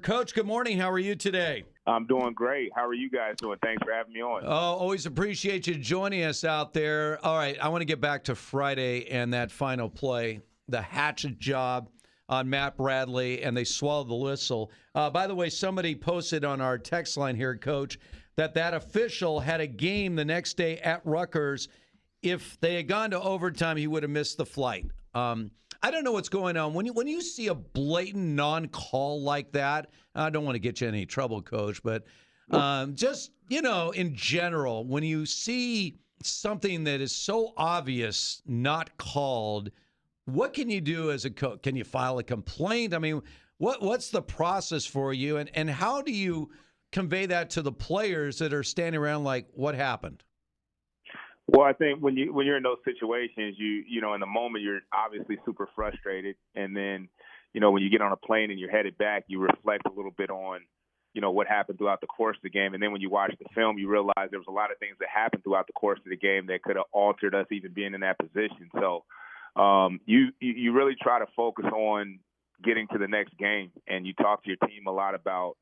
Coach, good morning. How are you today? I'm doing great. How are you guys doing? Thanks for having me on. Oh, always appreciate you joining us out there. All right, I want to get back to Friday and that final play, the hatchet job on Matt Bradley, and they swallowed the whistle. By the way, somebody posted on our text line here, Coach, that official had a game the next day at Rutgers. If they had gone to overtime, he would have missed the flight. I don't know what's going on. When you see a blatant non-call like that, I don't want to get you in any trouble, Coach, but just, in general, when you see something that is so obvious not called, what can you do as a coach? Can you file a complaint? I mean, what's the process for you, and how do you convey that to the players that are standing around like, what happened? Well, I think when you're in those situations, you know in the moment you're obviously super frustrated, and then when you get on a plane and you're headed back, you reflect a little bit on what happened throughout the course of the game, and then when you watch the film, you realize there was a lot of things that happened throughout the course of the game that could have altered us even being in that position. So you really try to focus on getting to the next game, and you talk to your team a lot about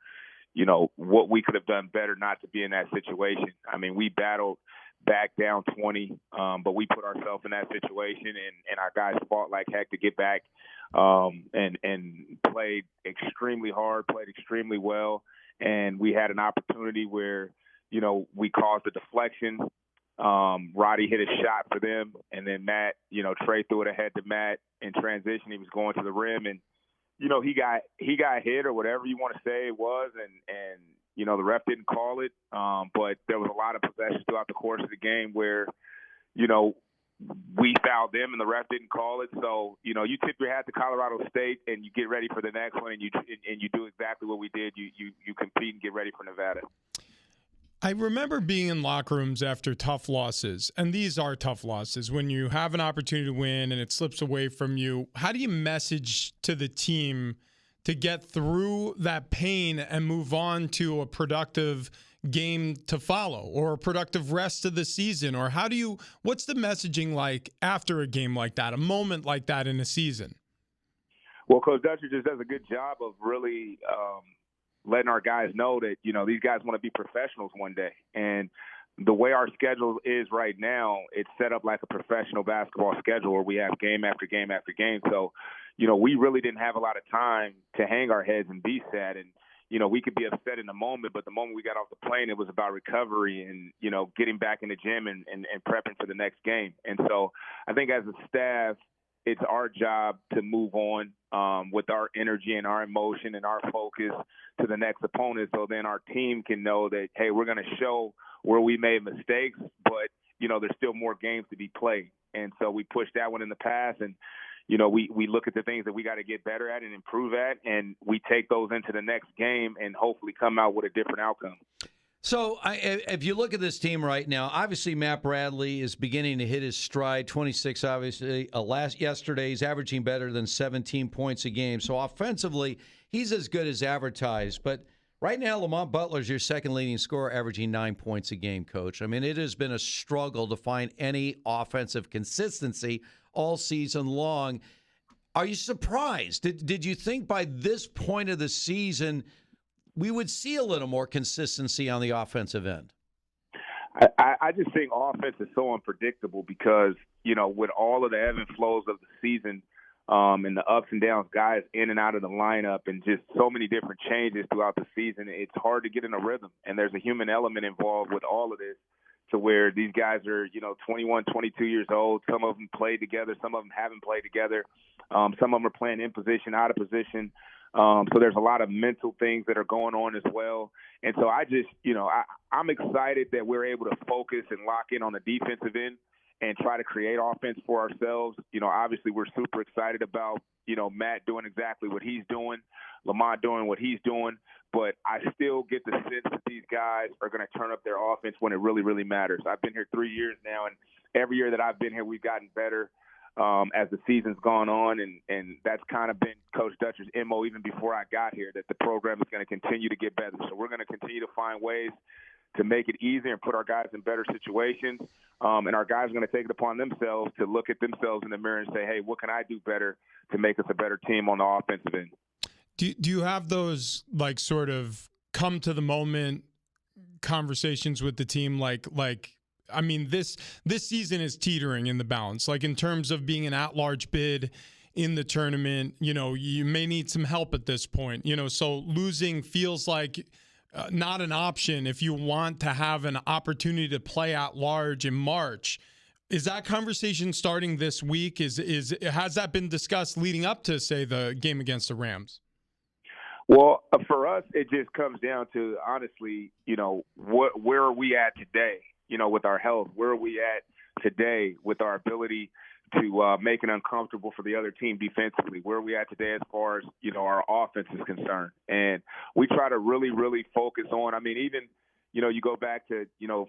what we could have done better not to be in that situation. I mean, we battled back down 20, but we put ourselves in that situation, and our guys fought like heck to get back and played extremely hard, played extremely well. And we had an opportunity where, we caused a deflection. Roddy hit a shot for them, and then Matt, Trey threw it ahead to Matt in transition. He was going to the rim, and he got hit or whatever you want to say it was, and the ref didn't call it, but there was a lot of possessions throughout the course of the game where, we fouled them and the ref didn't call it. So, you tip your hat to Colorado State and you get ready for the next one, and you do exactly what we did. You compete and get ready for Nevada. I remember being in locker rooms after tough losses, and these are tough losses. When you have an opportunity to win and it slips away from you, how do you message to the team to get through that pain and move on to a productive game to follow or a productive rest of the season? Or what's the messaging like after a game like that, a moment like that in a season? Well, Coach Dutcher just does a good job of really letting our guys know that, these guys want to be professionals one day. And the way our schedule is right now, it's set up like a professional basketball schedule where we have game after game after game. So, we really didn't have a lot of time to hang our heads and be sad. And, we could be upset in the moment, but the moment we got off the plane, it was about recovery and, getting back in the gym and prepping for the next game. And so I think as a staff, it's our job to move on with our energy and our emotion and our focus to the next opponent, so then our team can know that, hey, we're going to show where we made mistakes, but, there's still more games to be played. And so we pushed that one in the past, and, we look at the things that we got to get better at and improve at, and we take those into the next game and hopefully come out with a different outcome. So if you look at this team right now, obviously Matt Bradley is beginning to hit his stride. 26, obviously. Yesterday, he's averaging better than 17 points a game. So offensively, he's as good as advertised. But right now, Lamont Butler's your second leading scorer, averaging 9 points a game, Coach. I mean, it has been a struggle to find any offensive consistency all season long. Are you surprised? Did you think by this point of the season we would see a little more consistency on the offensive end? I just think offense is so unpredictable because, with all of the ebb and flows of the season and the ups and downs, guys in and out of the lineup and just so many different changes throughout the season, it's hard to get in a rhythm. And there's a human element involved with all of this to where these guys are, 21, 22 years old. Some of them played together. Some of them haven't played together. Some of them are playing in position, out of position. So there's a lot of mental things that are going on as well. And so I just, I'm excited that we're able to focus and lock in on the defensive end and try to create offense for ourselves. Obviously we're super excited about, Matt doing exactly what he's doing, Lamont doing what he's doing. But I still get the sense that these guys are going to turn up their offense when it really, really matters. I've been here 3 years now, and every year that I've been here, we've gotten better. As the season's gone on, and that's kind of been Coach Dutcher's MO even before I got here, that the program is going to continue to get better. So we're going to continue to find ways to make it easier and put our guys in better situations. And our guys are going to take it upon themselves to look at themselves in the mirror and say, hey, what can I do better to make us a better team on the offensive end? Do you have those like sort of come to the moment conversations with the team? I mean, this season is teetering in the balance. Like in terms of being an at-large bid in the tournament, you may need some help at this point. So losing feels like not an option if you want to have an opportunity to play at large in March. Is that conversation starting this week? Has that been discussed leading up to, say, the game against the Rams? Well, for us, it just comes down to, honestly, where are we at today, with our health? Where are we at today with our ability to make it uncomfortable for the other team defensively? Where are we at today as far as, our offense is concerned? And we try to really, really focus on, even, you go back to,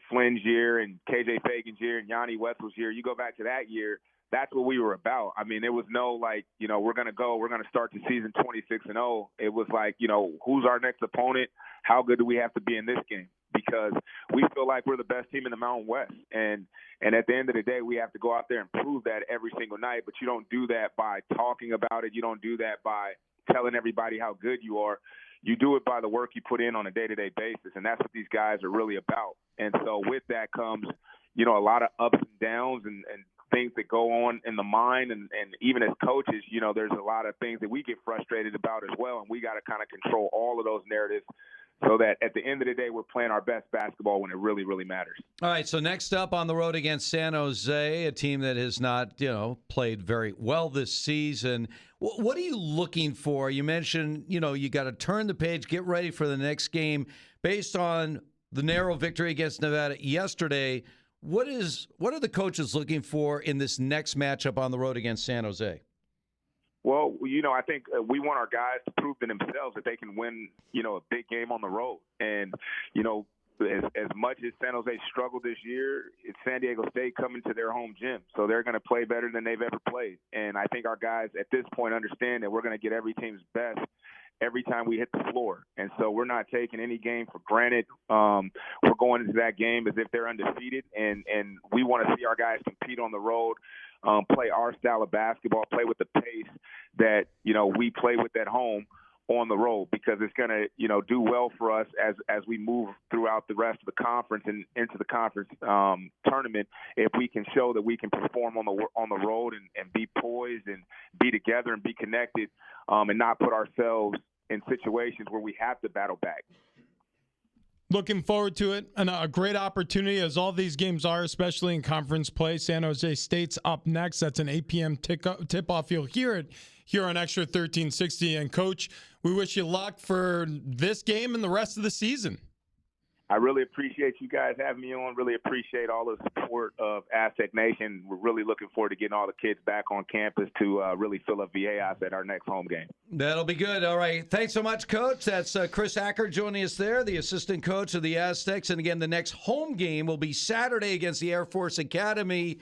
Flynn's year and KJ Fagan's year and Yanni Wetzel's year. You go back to that year, that's what we were about. There was no we're going to start the season 26-0. It was like, who's our next opponent? How good do we have to be in this game? Because we feel like we're the best team in the Mountain West. And at the end of the day, we have to go out there and prove that every single night. But you don't do that by talking about it. You don't do that by telling everybody how good you are. You do it by the work you put in on a day-to-day basis, and that's what these guys are really about. And so with that comes, a lot of ups and downs and things that go on in the mind. And even as coaches, there's a lot of things that we get frustrated about as well, and we got to kind of control all of those narratives so that at the end of the day, we're playing our best basketball when it really, really matters. All right, so next up on the road against San Jose, a team that has not, played very well this season. What are you looking for? You mentioned, you got to turn the page, get ready for the next game. Based on the narrow victory against Nevada yesterday, what are the coaches looking for in this next matchup on the road against San Jose? Well, I think we want our guys to prove to themselves that they can win, a big game on the road. And, as much as San Jose struggled this year, it's San Diego State coming to their home gym. So they're going to play better than they've ever played. And I think our guys at this point understand that we're going to get every team's best every time we hit the floor. And so we're not taking any game for granted. We're going into that game as if they're undefeated. And we want to see our guys compete on the road. Play our style of basketball, play with the pace that, we play with at home on the road, because it's going to, do well for us as we move throughout the rest of the conference and into the conference tournament. If we can show that we can perform on the road and be poised and be together and be connected, and not put ourselves in situations where we have to battle back. Looking forward to it, and a great opportunity, as all these games are, especially in conference play. San Jose State's up next. That's an 8 p.m. tip-off. You'll hear it here on Xtra 1360. And, Coach, we wish you luck for this game and the rest of the season. I really appreciate you guys having me on. Really appreciate all the support of Aztec Nation. We're really looking forward to getting all the kids back on campus to really fill up Viejas at our next home game. That'll be good. All right. Thanks so much, Coach. That's Chris Acker joining us there, the assistant coach of the Aztecs. And again, the next home game will be Saturday against the Air Force Academy.